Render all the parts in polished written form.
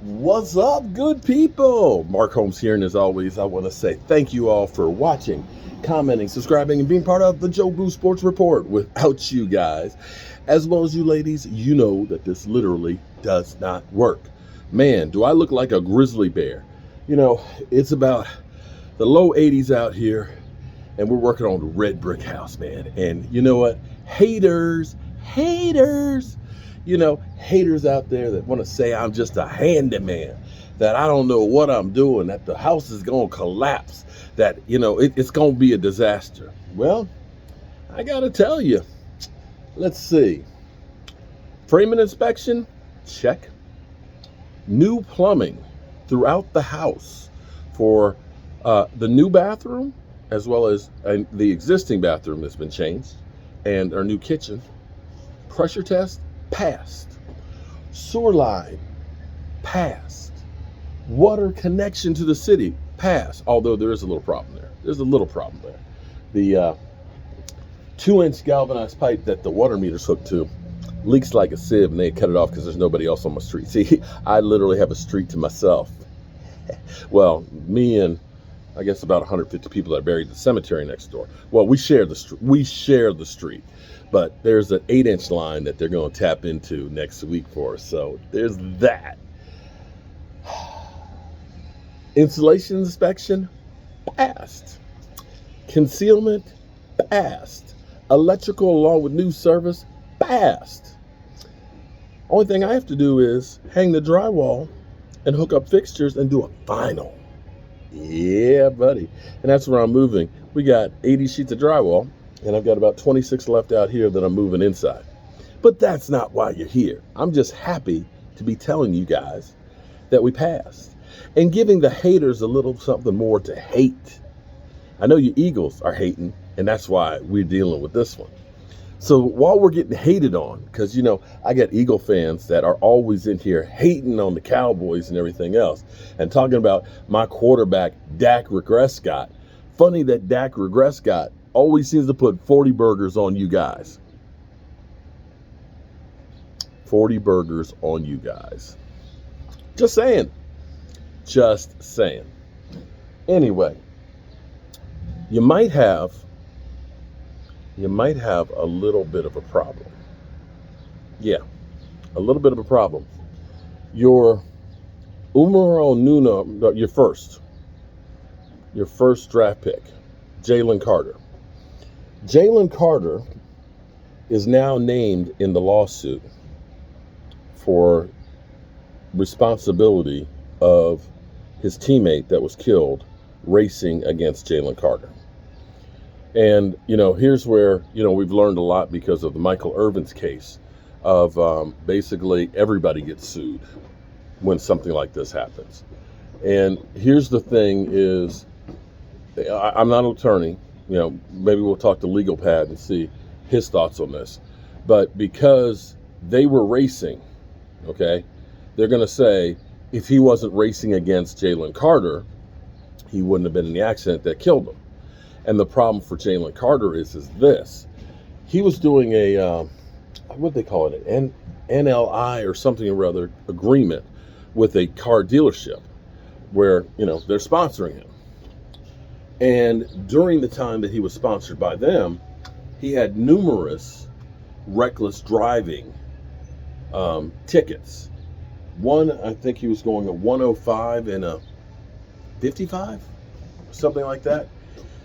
What's up, good people? Mark Holmes here, and as always, I want to say thank you all for watching, commenting, subscribing, and being part of the Joe Boo Sports Report. Without you guys, as well as you ladies, you know that this literally does not work. Man, do I look like a grizzly bear? You know, it's about the low 80s out here, and we're working on the red brick house, man. And you know what? Haters, haters out there that want to say I'm just a handyman, that I don't know what I'm doing, that the house is going to collapse, that, it's going to be a disaster. Well, I got to tell you, let's see. Framing inspection, check. New plumbing throughout the house for the new bathroom, as well as the existing bathroom that's been changed, and our new kitchen. Pressure test, passed. Sewer line, passed. Water connection to the city, passed. Although there is a little problem there. The 2-inch galvanized pipe that the water meter's hooked to leaks like a sieve, and they cut it off because there's nobody else on my street. See, I literally have a street to myself. Well, me and I guess about 150 people that are buried in the cemetery next door. Well, we share the street. But there's an 8-inch line that they're going to tap into next week for us. So there's that. Insulation inspection, passed. Concealment, passed. Electrical along with new service, passed. Only thing I have to do is hang the drywall and hook up fixtures and do a final. Yeah, buddy. And that's where I'm moving. We got 80 sheets of drywall, and I've got about 26 left out here that I'm moving inside. But that's not why you're here. I'm just happy to be telling you guys that we passed and giving the haters a little something more to hate. I know you Eagles are hating, and that's why we're dealing with this one. So while we're getting hated on, because, I got Eagle fans that are always in here hating on the Cowboys and everything else and talking about my quarterback, Dak Regress-Scott. Funny that Dak Regress-Scott always seems to put 40 burgers on you guys. 40 burgers on you guys. Just saying. Anyway, you might have a little bit of a problem. Yeah, a little bit of a problem. Your Umaro Nuno, your first draft pick, Jalen Carter. Jalen Carter is now named in the lawsuit for responsibility of his teammate that was killed racing against Jalen Carter. And, here's where, we've learned a lot because of the Michael Irvin's case of basically everybody gets sued when something like this happens. And here's the thing is, I'm not an attorney. Maybe we'll talk to Legal Pad and see his thoughts on this. But because they were racing, okay, they're going to say if he wasn't racing against Jalen Carter, he wouldn't have been in the accident that killed him. And the problem for Jalen Carter is this. He was doing a, what they call it, an NLI or something or other agreement with a car dealership where, they're sponsoring him. And during the time that he was sponsored by them, he had numerous reckless driving tickets. One, I think he was going a 105 and a 55, something like that.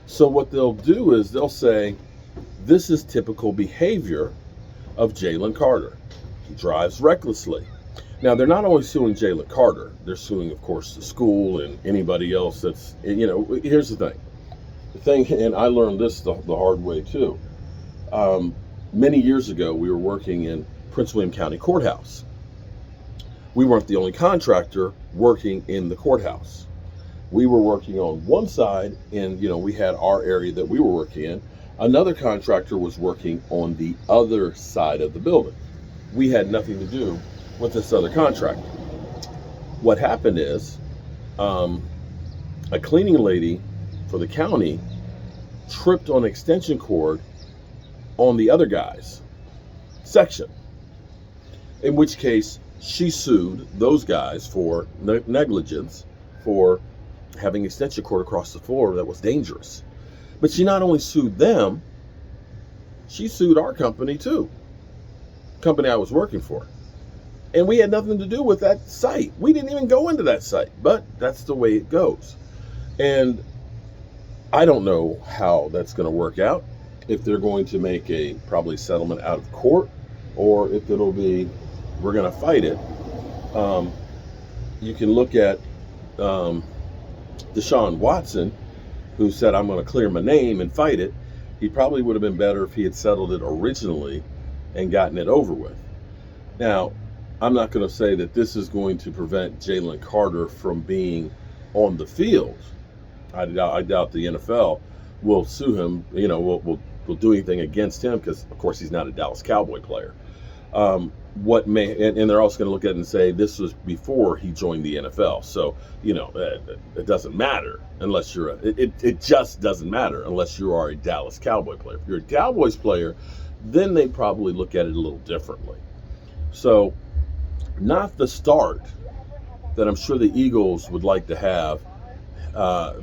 So what they'll do is they'll say, this is typical behavior of Jalen Carter. He drives recklessly. Now, they're not only suing Jalen Carter. They're suing, of course, the school and anybody else that's, here's the thing. And I learned this the hard way, too. Many years ago, we were working in Prince William County Courthouse. We weren't the only contractor working in the courthouse. We were working on one side, and, we had our area that we were working in. Another contractor was working on the other side of the building. We had nothing to do with this other contractor. What happened is a cleaning lady for the county tripped on extension cord on the other guy's section, in which case She sued those guys for negligence, for having extension cord across the floor that was dangerous. But she not only sued them, she sued our company too, company I was working for. And we had nothing to do with that site. We didn't even go into that site, but that's the way it goes. And I don't know how that's going to work out, if they're going to make a probably settlement out of court, or if it'll be, we're going to fight it. You can look at Deshaun Watson, who said, I'm going to clear my name and fight it. He probably would have been better if he had settled it originally and gotten it over with. Now, I'm not going to say that this is going to prevent Jalen Carter from being on the field. I doubt the NFL will sue him, will do anything against him, because, of course, he's not a Dallas Cowboy player. And they're also going to look at it and say this was before he joined the NFL. So, it doesn't matter unless you're it just doesn't matter unless you are a Dallas Cowboy player. If you're a Cowboys player, then they probably look at it a little differently. So, not the start that I'm sure the Eagles would like to have,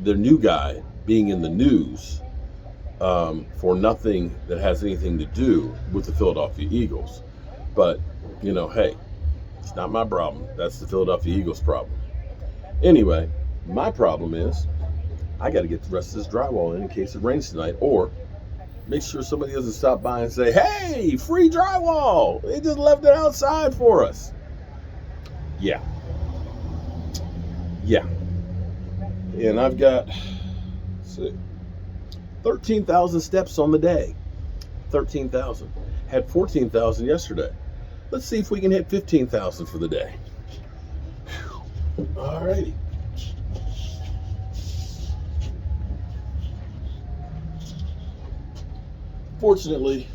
their new guy being in the news for nothing that has anything to do with the Philadelphia Eagles. But, hey, it's not my problem. That's the Philadelphia Eagles' problem. Anyway, my problem is I got to get the rest of this drywall in case it rains tonight, or make sure somebody doesn't stop by and say, hey, free drywall. They just left it outside for us. Yeah. And I've got, 13,000 steps on the day. 13,000. Had 14,000 yesterday. Let's see if we can hit 15,000 for the day. All righty. Fortunately,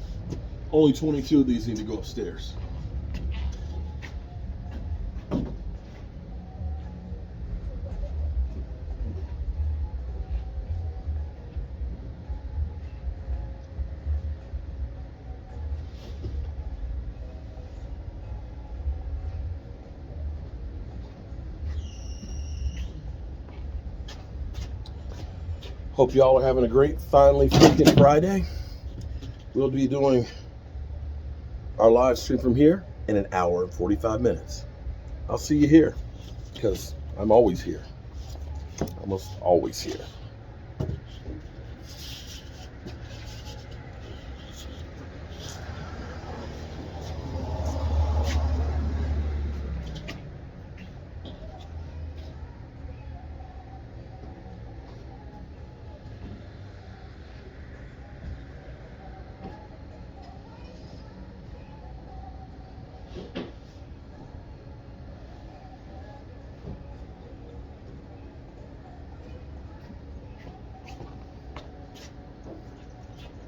only 22 of these need to go upstairs. Hope y'all are having a great, finally freaking Friday. We'll be doing our live stream from here in an hour and 45 minutes. I'll see you here, because I'm always here. Almost always here.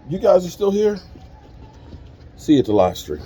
You guys are still here? See you at the live stream.